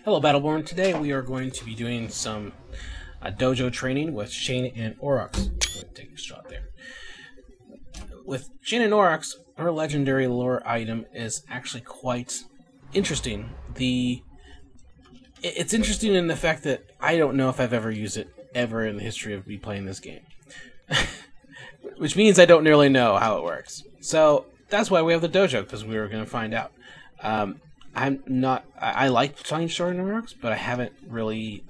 Hello, Battleborn. Today we are going to be doing some dojo training with Shayne and Aurox. Take a shot there. With Shayne and Aurox, her legendary lore item is actually quite interesting. It's interesting in the fact that I don't know if I've ever used it ever in the history of me playing this game. Which means I don't nearly know how it works. So that's why we have the dojo, because we were going to find out. I like playing Shayne Aurox, but I haven't really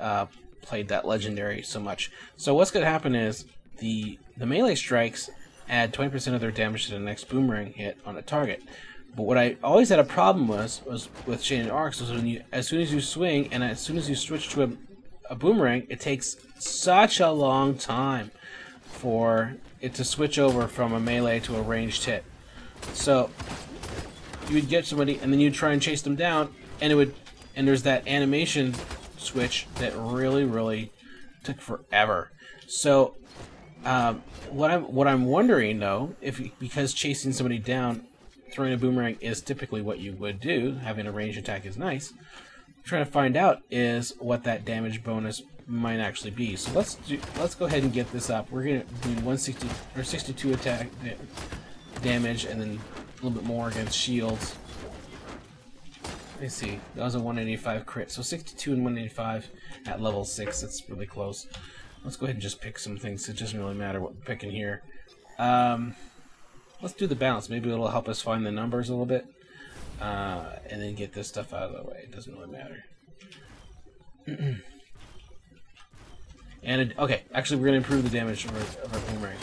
played that legendary so much. So what's going to happen is the melee strikes add 20% of their damage to the next boomerang hit on a target. But what I always had a problem was with Shayne Aurox was when as soon as you swing and as soon as you switch to a boomerang, it takes such a long time for it to switch over from a melee to a ranged hit. So you would get somebody and then you'd try and chase them down, and there's that animation switch that really took forever. So what I'm wondering though, because chasing somebody down, throwing a boomerang is typically what you would do, having a ranged attack is nice. Trying to find out is what that damage bonus might actually be. So let's go ahead and get this up. We're gonna do 160 or 62 attack damage, and then a little bit more against shields. Let me see. That was a 185 crit. So 62 and 185 at level 6. That's really close. Let's go ahead and just pick some things. It doesn't really matter what we're picking here. Let's do the balance. Maybe it'll help us find the numbers a little bit. And then get this stuff out of the way. It doesn't really matter. Okay, actually we're going to improve the damage of our boomerang.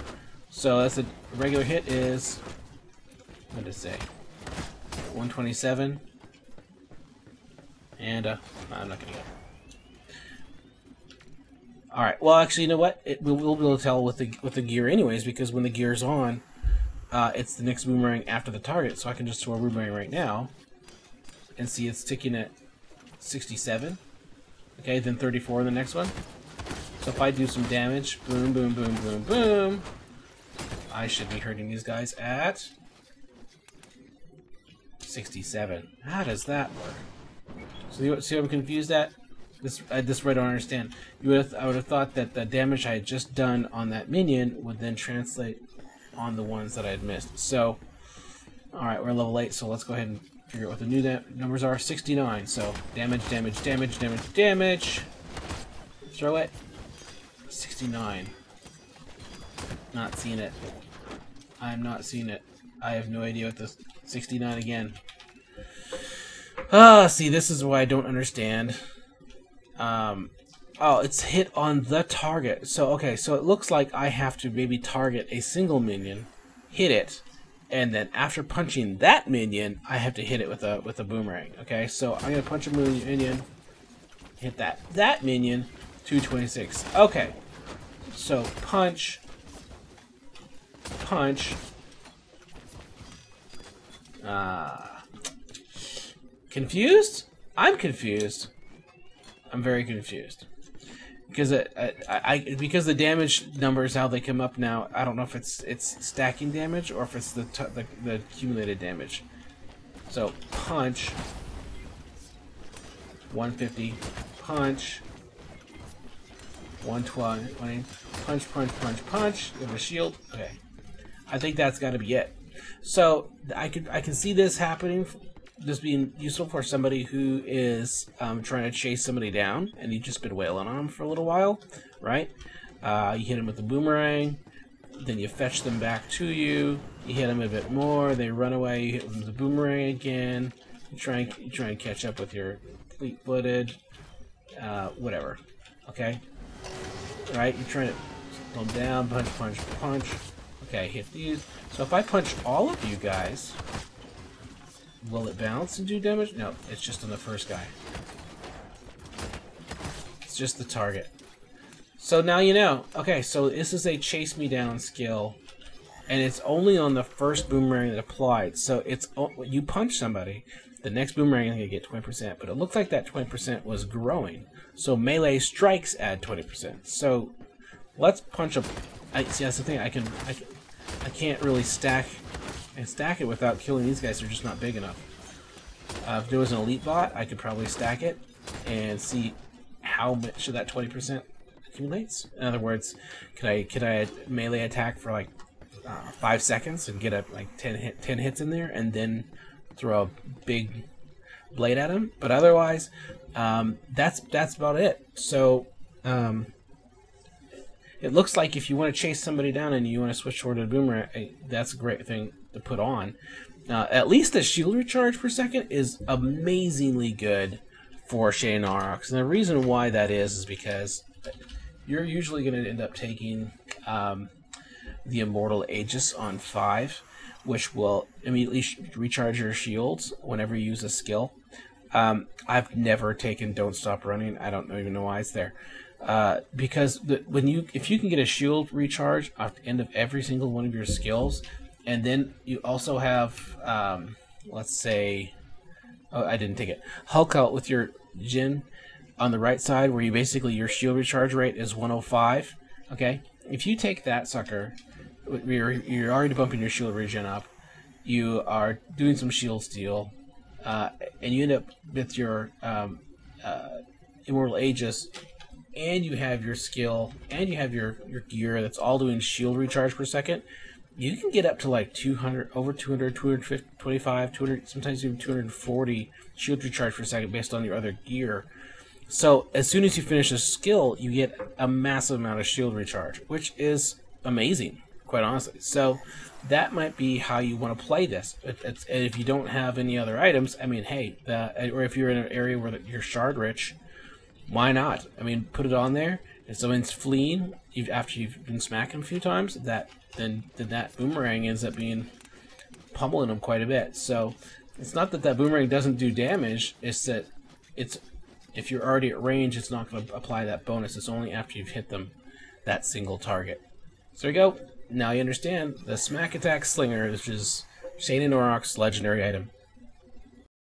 So that's a regular hit is, what did it say? 127. And I'm not going to get it. Alright, well actually you know what? We'll be able to tell with the gear anyways, because when the gear's on, it's the next boomerang after the target, so I can just throw a boomerang right now and see it's ticking at 67. Okay, then 34 in the next one. So if I do some damage, boom, boom, boom, boom, boom, I should be hurting these guys at 67. How does that work? So see how I'm confused at? This I don't understand. I would have thought that the damage I had just done on that minion would then translate on the ones that I had missed. So, alright, we're level 8, so let's go ahead and figure out what the new numbers are. 69, so damage. Throw it. 69. Not seeing it. I'm not seeing it. I have no idea what this... 69 again. See, this is why I don't understand. Oh, it's hit on the target. So, okay, so it looks like I have to maybe target a single minion, hit it, and then after punching that minion, I have to hit it with a boomerang. Okay, so I'm going to punch a minion, hit that minion, 226. Okay, so punch. Confused? I'm confused. I'm very confused. Because because the damage numbers, how they come up now, I don't know if it's stacking damage or if it's the accumulated damage. So punch, 150, punch, 120, punch. You have a shield. Okay, I think that's got to be it. So I can see this happening. This being useful for somebody who is trying to chase somebody down, and you've just been wailing on them for a little while, right? You hit them with the boomerang, then you fetch them back to you. You hit them a bit more, they run away. You hit them with the boomerang again. You try and catch up with your fleet-footed, whatever. Okay, right? You're trying to slow them down, punch. Okay, hit these. So if I punch all of you guys. Will it bounce and do damage? No, it's just on the first guy. It's just the target. So now you know. Okay, so this is a chase me down skill, and it's only on the first boomerang that applied. So it's when you punch somebody, the next boomerang is going to get 20%, but it looks like that 20% was growing. So melee strikes add 20%. So let's punch a... see, that's the thing. I can't really stack it without killing these guys. They're just not big enough. If there was an elite bot, I could probably stack it and see how much of that 20% accumulates. In other words, could I melee attack for like 5 seconds and get like 10 hits in there, and then throw a big blade at him? But otherwise, that's about it. So it looks like if you want to chase somebody down and you want to switch toward a boomerang, that's a great thing to put on. At least the shield recharge per second is amazingly good for Shayne Aurox. And the reason why that is because you're usually going to end up taking the Immortal Aegis on 5, which will immediately recharge your shields whenever you use a skill. I've never taken Don't Stop Running. I don't even know why it's there. Because if you can get a shield recharge at the end of every single one of your skills, and then you also have, let's say, oh, I didn't take it, Hulk out with your Jin on the right side, where you basically your shield recharge rate is 105. Okay, if you take that sucker, you're already bumping your shield regen up. You are doing some shield steal, and you end up with your Immortal Aegis, and you have your skill, and you have your gear that's all doing shield recharge per second. You can get up to like 200, over 200, 225, 200, sometimes even 240 shield recharge per second based on your other gear. So as soon as you finish a skill, you get a massive amount of shield recharge, which is amazing, quite honestly. So that might be how you want to play this. And if you don't have any other items, I mean, hey, or if you're in an area where you're shard rich, why not? I mean, put it on there. And so when it's fleeing, after you've been smacking a few times, then that boomerang ends up being pummeling them quite a bit. So it's not that boomerang doesn't do damage. It's that if you're already at range, it's not going to apply that bonus. It's only after you've hit them that single target. So there you go. Now you understand the Smack Attack Slinger, which is Shayne Aurox's legendary item.